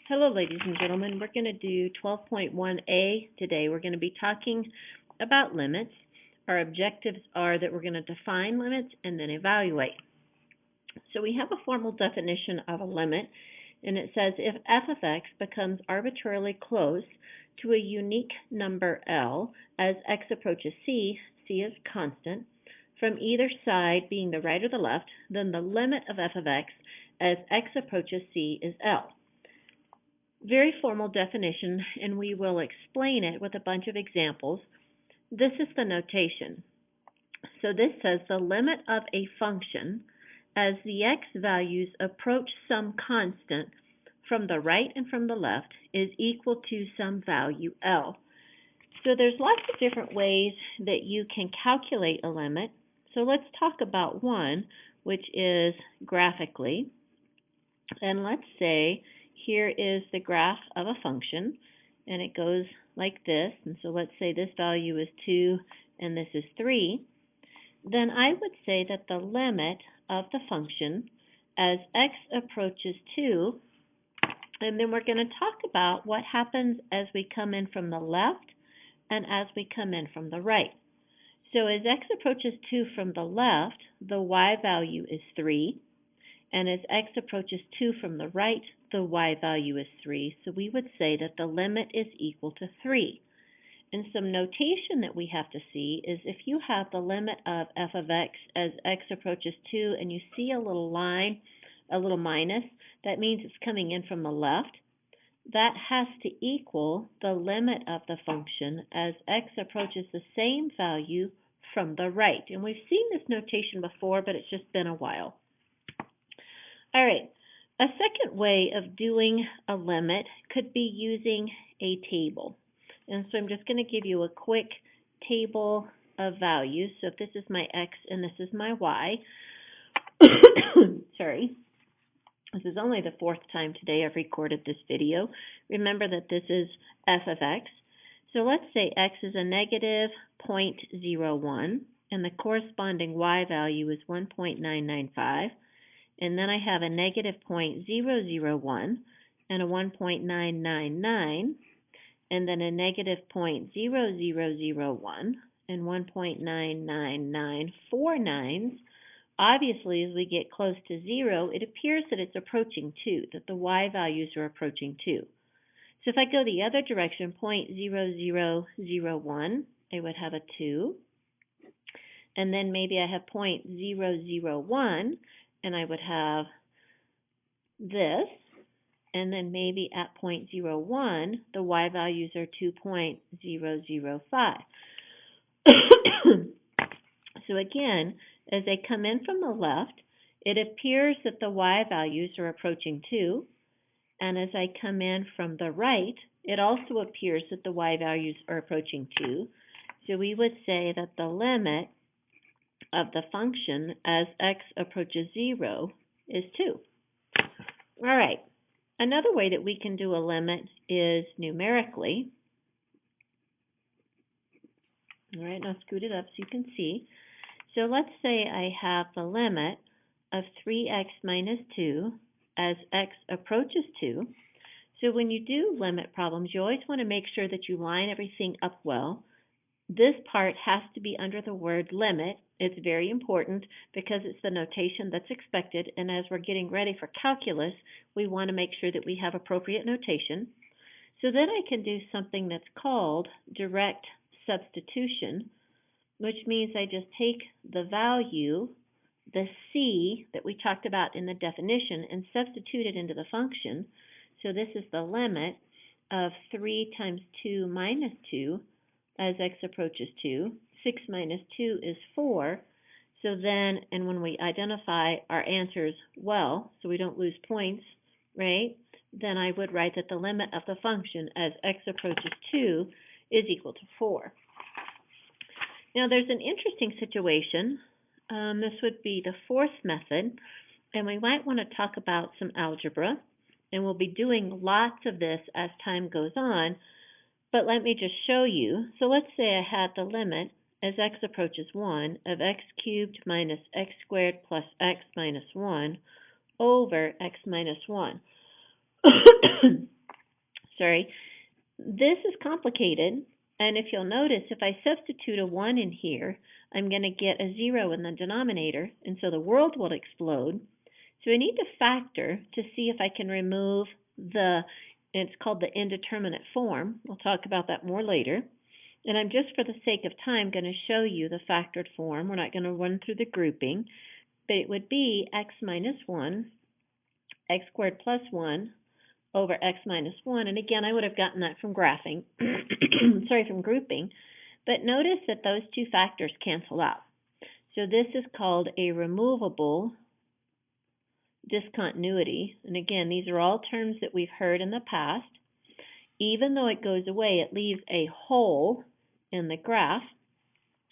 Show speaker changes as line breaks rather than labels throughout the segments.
Hello, ladies and gentlemen. We're going to do 12.1a today. We're going to be talking about limits. Our objectives are that we're going to define limits and then evaluate. So we have a formal definition of a limit, and it says if f of x becomes arbitrarily close to a unique number L as x approaches c, c is constant, from either side being the right or the left, then the limit of f of x as x approaches c is L. Very formal definition, and we will explain it with a bunch of examples. This is the notation. So this says the limit of a function as the x values approach some constant from the right and from the left is equal to some value L. So there's lots of different ways that you can calculate a limit. So let's talk about one, which is graphically. And let's say here is the graph of a function, and it goes like this. And so let's say this value is 2 and this is 3. Then I would say that the limit of the function as x approaches 2, and then we're going to talk about what happens as we come in from the left and as we come in from the right. So as x approaches 2 from the left, the y value is 3. And as x approaches 2 from the right, the y value is 3. So we would say that the limit is equal to 3. And some notation that we have to see is if you have the limit of f of x as x approaches 2 and you see a little line, a little minus, that means it's coming in from the left. That has to equal the limit of the function as x approaches the same value from the right. And we've seen this notation before, but it's just been a while. All right, a second way of doing a limit could be using a table. And so I'm just going to give you a quick table of values. So if this is my x and this is my y, sorry, this is only the 4th time today I've recorded this video. Remember that this is f of x. So let's say x is a negative 0.01 and the corresponding y value is 1.995. And then I have a negative 0.001 and a 1.999, and then a negative 0.0001 and 1.999, 4 nines. Obviously, as we get close to 0, it appears that it's approaching 2, that the y values are approaching 2. So if I go the other direction, 0.0001, I would have a 2. And then maybe I have 0.001, and I would have this, and then maybe at 0.01, the y values are 2.005. So again, as they come in from the left, it appears that the y values are approaching 2, and as I come in from the right, it also appears that the y values are approaching 2. So we would say that the limit of the function as x approaches 0 is 2. All right, another way that we can do a limit is numerically. All right, now scoot it up so you can see. So let's say I have the limit of 3x minus 2 as x approaches 2. So when you do limit problems, you always want to make sure that you line everything up well. This part has to be under the word limit. It's very important because it's the notation that's expected, and as we're getting ready for calculus, we want to make sure that we have appropriate notation. So then I can do something that's called direct substitution, which means I just take the value, the c that we talked about in the definition, and substitute it into the function. So this is the limit of 3 times 2 minus 2 as x approaches 2. 6 minus 2 is 4. So then, and when we identify our answers well, so we don't lose points, right, then I would write that the limit of the function as x approaches 2 is equal to 4. Now there's an interesting situation. This would be the 4th method, and we might want to talk about some algebra, and we'll be doing lots of this as time goes on. But let me just show you. So let's say I had the limit as x approaches 1 of x cubed minus x squared plus x minus 1 over x minus 1. This is complicated, and if you'll notice, if I substitute a 1 in here, I'm going to get a 0 in the denominator, and so the world will explode. So I need to factor to see if I can remove it's called the indeterminate form. We'll talk about that more later. And I'm just, for the sake of time, going to show you the factored form. We're not going to run through the grouping, but it would be x minus 1, x squared plus 1, over x minus 1. And again, I would have gotten that from graphing, from grouping. But notice that those two factors cancel out. So this is called a removable discontinuity. And again, these are all terms that we've heard in the past. Even though it goes away, it leaves a hole in the graph.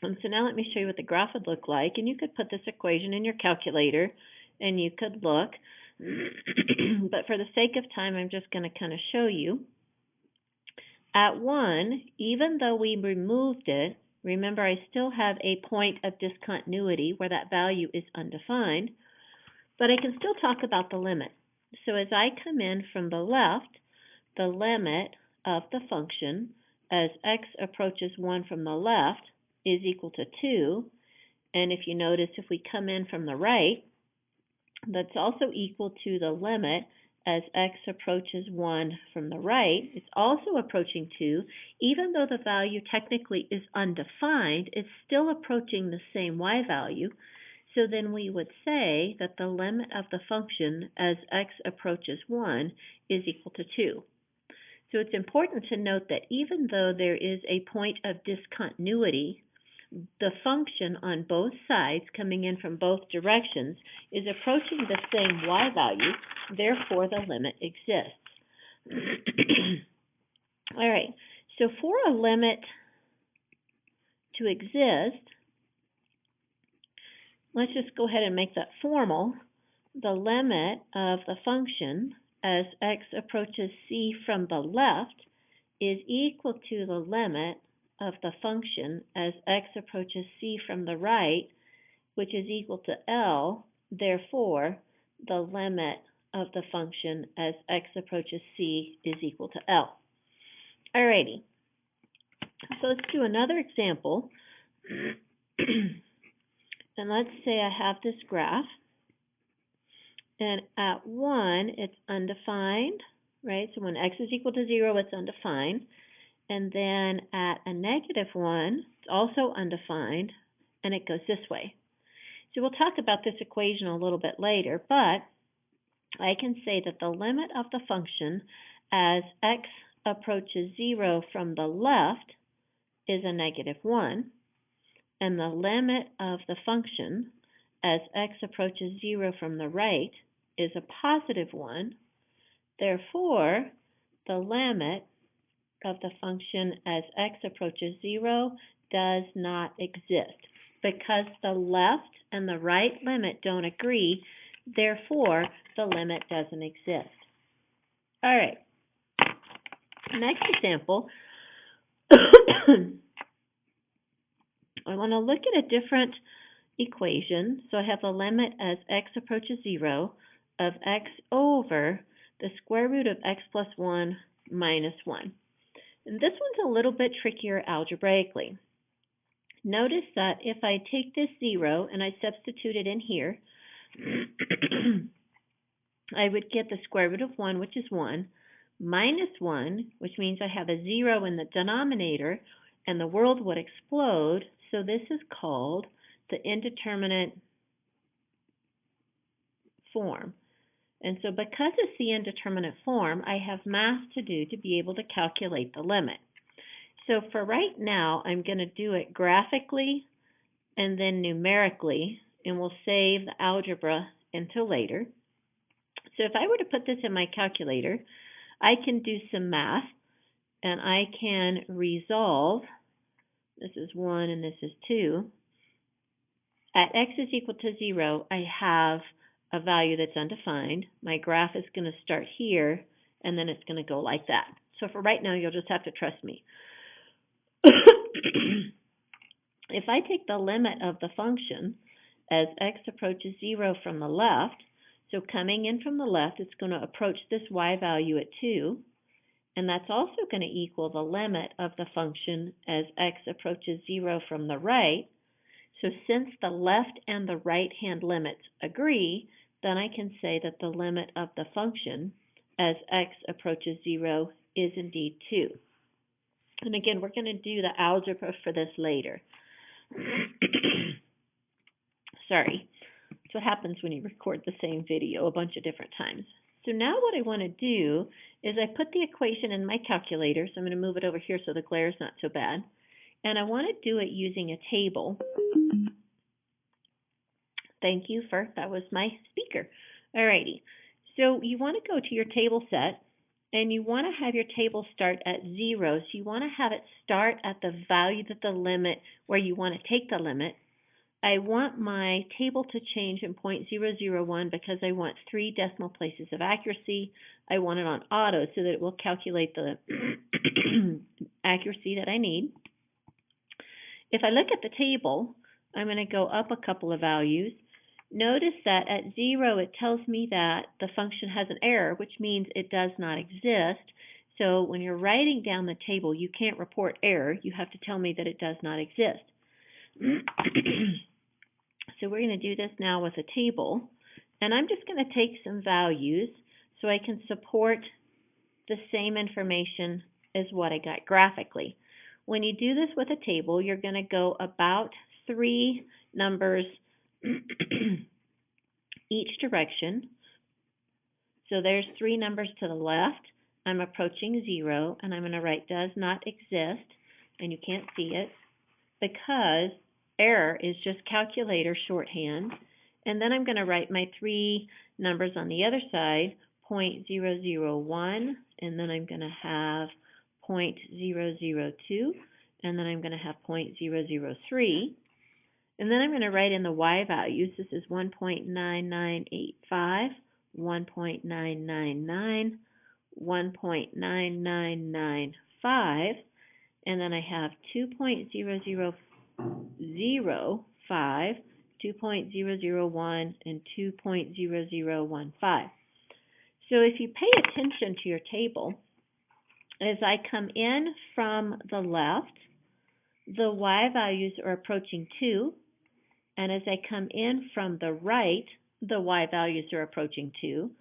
And so now let me show you what the graph would look like. And you could put this equation in your calculator and you could look. But for the sake of time, I'm just going to kind of show you. At 1, even though we removed it, remember I still have a point of discontinuity where that value is undefined, but I can still talk about the limit. So as I come in from the left, the limit of the function as x approaches 1 from the left is equal to 2. And if you notice, if we come in from the right, that's also equal to the limit as x approaches 1 from the right. It's also approaching 2. Even though the value technically is undefined, it's still approaching the same y value. So then we would say that the limit of the function as x approaches 1 is equal to 2. So it's important to note that even though there is a point of discontinuity, the function on both sides, coming in from both directions, is approaching the same y value, therefore the limit exists. All right, so for a limit to exist, let's just go ahead and make that formal. The limit of the function as x approaches c from the left is equal to the limit of the function as x approaches c from the right, which is equal to L. Therefore, the limit of the function as x approaches c is equal to L. Alrighty, so let's do another example. And let's say I have this graph, and at 1, it's undefined, right? So when x is equal to 0, it's undefined. And then at a negative 1, it's also undefined, and it goes this way. So we'll talk about this equation a little bit later, but I can say that the limit of the function as x approaches 0 from the left is a negative 1, and the limit of the function as x approaches 0 from the right is a positive 1. Therefore, the limit of the function as x approaches 0 does not exist. Because the left and the right limit don't agree, therefore the limit doesn't exist. All right, next example. I want to look at a different equation. So I have the limit as x approaches 0 of x over the square root of x plus 1 minus 1. And this one's a little bit trickier algebraically. Notice that if I take this 0 and I substitute it in here, I would get the square root of 1, which is 1, minus 1, which means I have a 0 in the denominator, and the world would explode. So this is called the indeterminate form. And so because it's the indeterminate form, I have math to do to be able to calculate the limit. So for right now, I'm going to do it graphically and then numerically, and we'll save the algebra until later. So if I were to put this in my calculator, I can do some math, and I can resolve. This is 1 and this is 2. At x is equal to 0, I have a value that's undefined. My graph is going to start here, and then it's going to go like that. So for right now, you'll just have to trust me. If I take the limit of the function as x approaches 0 from the left, so coming in from the left, it's going to approach this y value at 2. and that's also going to equal the limit of the function as x approaches 0 from the right. So since the left and the right-hand limits agree, then I can say that the limit of the function as x approaches 0 is indeed 2. And again, we're going to do the algebra for this later. Sorry. That's what happens when you record the same video a bunch of different times. So now what I want to do is I put the equation in my calculator, so I'm going to move it over here so the glare is not so bad. And I want to do it using a table. Thank you, that was my speaker. Alrighty, so you want to go to your table set, and you want to have your table start at 0. So you want to have it start at the value that the limit, where you want to take the limit. I want my table to change in 0.001 because I want 3 decimal places of accuracy. I want it on auto so that it will calculate the accuracy that I need. If I look at the table, I'm going to go up a couple of values. Notice that at 0, it tells me that the function has an error, which means it does not exist. So when you're writing down the table, you can't report error. You have to tell me that it does not exist. So we're going to do this now with a table, and I'm just going to take some values so I can support the same information as what I got graphically. When you do this with a table, you're going to go about 3 numbers each direction. So there's 3 numbers to the left. I'm approaching 0, and I'm going to write does not exist, and you can't see it because error is just calculator shorthand. And then I'm going to write my 3 numbers on the other side, 0.001, and then I'm going to have 0.002, and then I'm going to have 0.003. And then I'm going to write in the y values. This is 1.9985, 1.999, 1.9995, and then I have 2.005, 2.001, and 2.0015. So if you pay attention to your table, as I come in from the left, the y values are approaching 2, and as I come in from the right, the y values are approaching 2.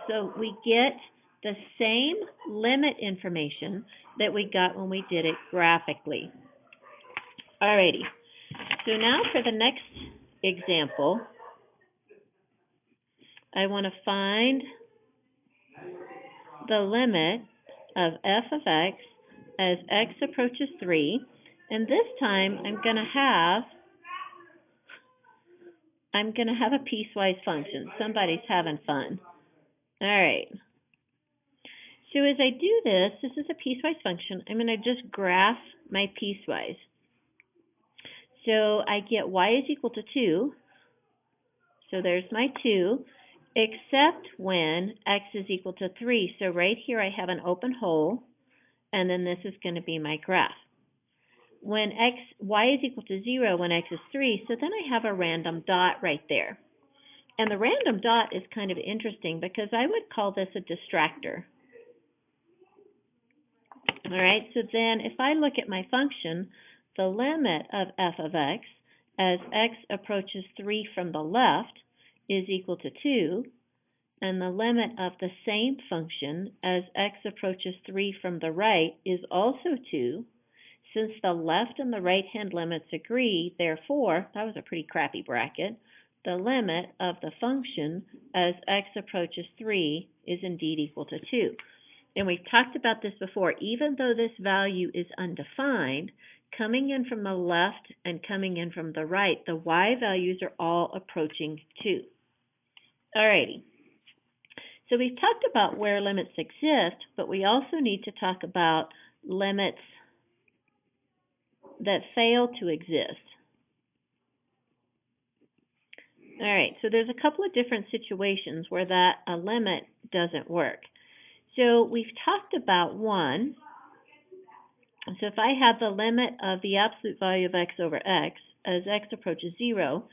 So we get the same limit information that we got when we did it graphically. Alrighty, so now for the next example, I want to find the limit of f of x as x approaches 3, and this time I'm going to have a piecewise function. Somebody's having fun. Alright, so as I do this is a piecewise function. I'm going to just graph my piecewise. So I get y is equal to 2, so there's my 2, except when x is equal to 3. So right here I have an open hole, and then this is going to be my graph. When y is equal to 0 when x is 3, so then I have a random dot right there. And the random dot is kind of interesting because I would call this a distractor. Alright, so then if I look at my function, the limit of f of x as x approaches 3 from the left is equal to 2, and the limit of the same function as x approaches 3 from the right is also 2. Since the left and the right-hand limits agree, therefore, that was a pretty crappy bracket, the limit of the function as x approaches 3 is indeed equal to 2. And we've talked about this before. Even though this value is undefined, coming in from the left and coming in from the right, the y values are all approaching 2. Alrighty. So we've talked about where limits exist, but we also need to talk about limits that fail to exist. Alright, so there's a couple of different situations where a limit doesn't work. So we've talked about one. So if I have the limit of the absolute value of x over x as x approaches 0,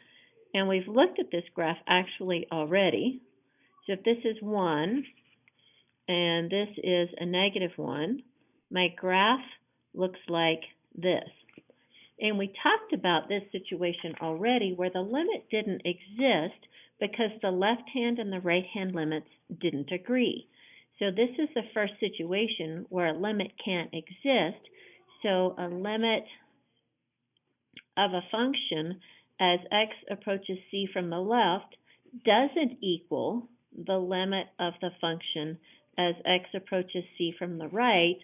and we've looked at this graph actually already. So if this is 1, and this is a -1, my graph looks like this. And we talked about this situation already where the limit didn't exist because the left-hand and the right-hand limits didn't agree. So this is the first situation where a limit can't exist. So a limit of a function as x approaches c from the left doesn't equal the limit of the function as x approaches c from the right,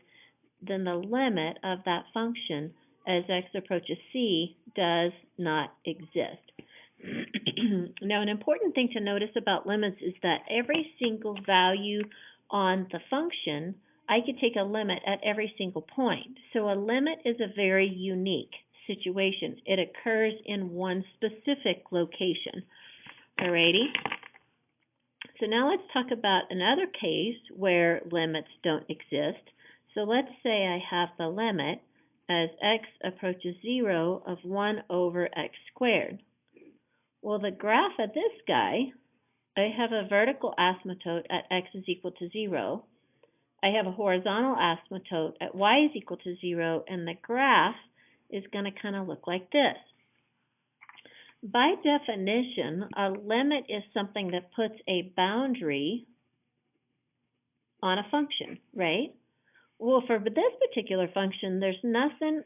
then the limit of that function as x approaches c does not exist. Now, an important thing to notice about limits is that every single value on the function, I could take a limit at every single point. So a limit is a very unique situation. It occurs in one specific location. Alrighty? So now let's talk about another case where limits don't exist. So let's say I have the limit as x approaches 0 of 1 over x squared. Well, the graph of this guy, I have a vertical asymptote at x is equal to 0. I have a horizontal asymptote at y is equal to 0, and the graph is going to kind of look like this. By definition, a limit is something that puts a boundary on a function, right? Well, for this particular function, there's nothing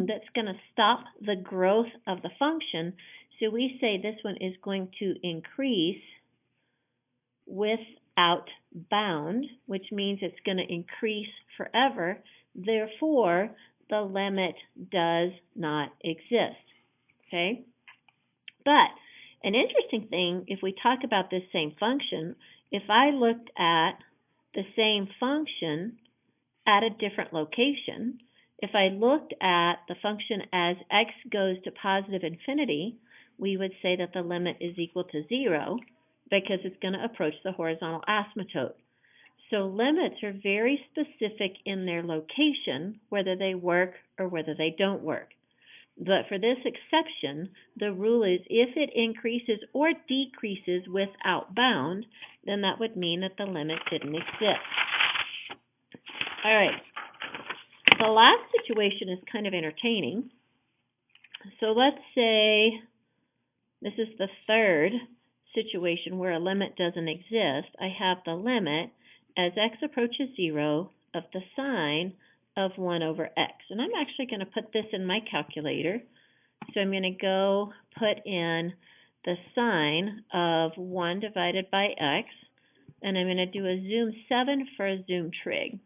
that's going to stop the growth of the function. So we say this one is going to increase without bound, which means it's going to increase forever. Therefore, the limit does not exist. Okay? But an interesting thing, if we talk about this same function, if I looked at the same function at a different location, if I looked at the function as x goes to positive infinity, we would say that the limit is equal to 0 because it's going to approach the horizontal asymptote. So limits are very specific in their location, whether they work or whether they don't work. But for this exception, the rule is if it increases or decreases without bound, then that would mean that the limit didn't exist. All right. The last situation is kind of entertaining. So let's say this is the third situation where a limit doesn't exist. I have the limit as x approaches 0 of the sine of 1 over x. And I'm actually going to put this in my calculator. So I'm going to go put in the sine of 1 divided by x, and I'm going to do a zoom 7 for a zoom trig.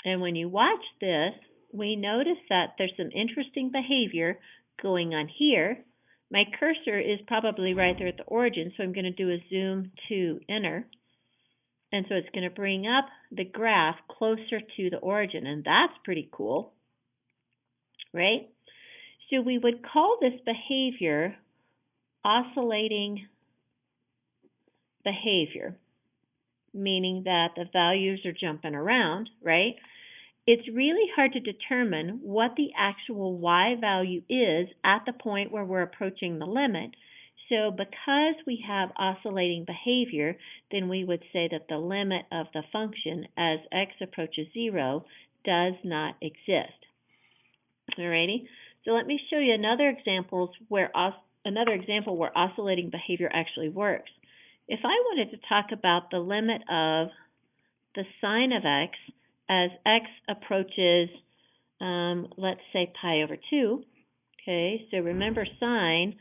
And when you watch this, we notice that there's some interesting behavior going on here. My cursor is probably right there at the origin, so I'm going to do a zoom to enter. And so it's going to bring up the graph closer to the origin, and that's pretty cool, right? So we would call this behavior oscillating behavior, meaning that the values are jumping around, right? It's really hard to determine what the actual y value is at the point where we're approaching the limit. So because we have oscillating behavior, then we would say that the limit of the function as x approaches 0 does not exist. Alrighty, so let me show you another example where oscillating behavior actually works. If I wanted to talk about the limit of the sine of x as x approaches, let's say pi over 2, okay, so remember sine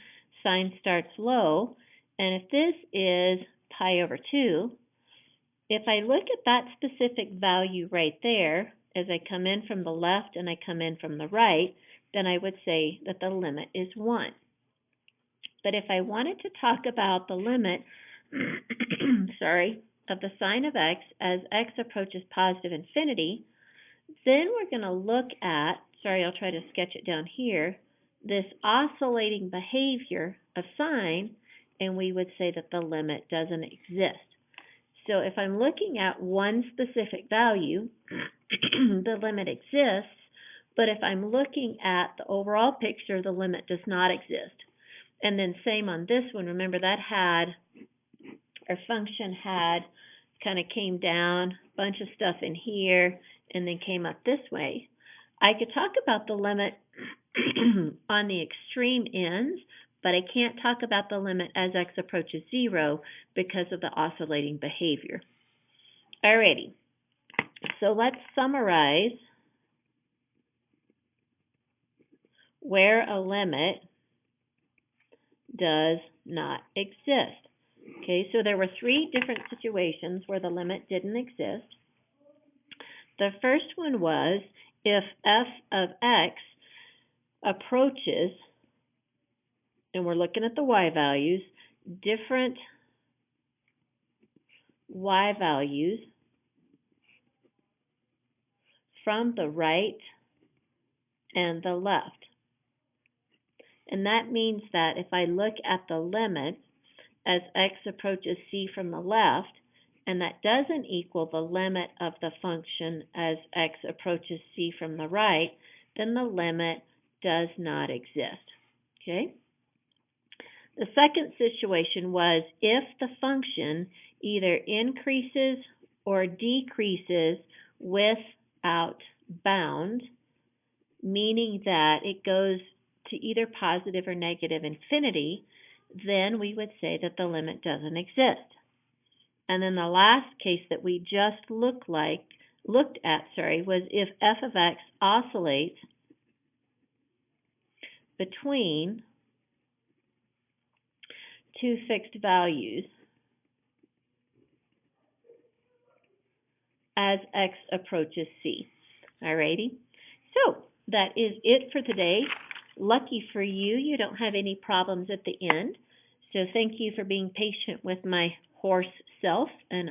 starts low, and if this is pi over 2, if I look at that specific value right there, as I come in from the left and I come in from the right, then I would say that the limit is 1. But if I wanted to talk about the limit, of the sine of x as x approaches positive infinity, then we're going to look at, I'll try to sketch it down here, this oscillating behavior of sine, and we would say that the limit doesn't exist. So if I'm looking at one specific value, the limit exists, but if I'm looking at the overall picture, the limit does not exist. And then same on this one, remember that our function had kind of came down, bunch of stuff in here, and then came up this way. I could talk about the limit on the extreme ends, but I can't talk about the limit as x approaches 0 because of the oscillating behavior. Alrighty, so let's summarize where a limit does not exist. Okay, so there were 3 different situations where the limit didn't exist. The first one was if f of x approaches, and we're looking at the y values, different y values from the right and the left. And that means that if I look at the limit as x approaches c from the left, and that doesn't equal the limit of the function as x approaches c from the right, then the limit does not exist. Okay? The second situation was if the function either increases or decreases without bound, meaning that it goes to either positive or negative infinity, then we would say that the limit doesn't exist. And then the last case that we just looked at was if f of x oscillates between 2 fixed values as x approaches c. Alrighty? So that is it for today. Lucky for you, you don't have any problems at the end. So thank you for being patient with my horse self, and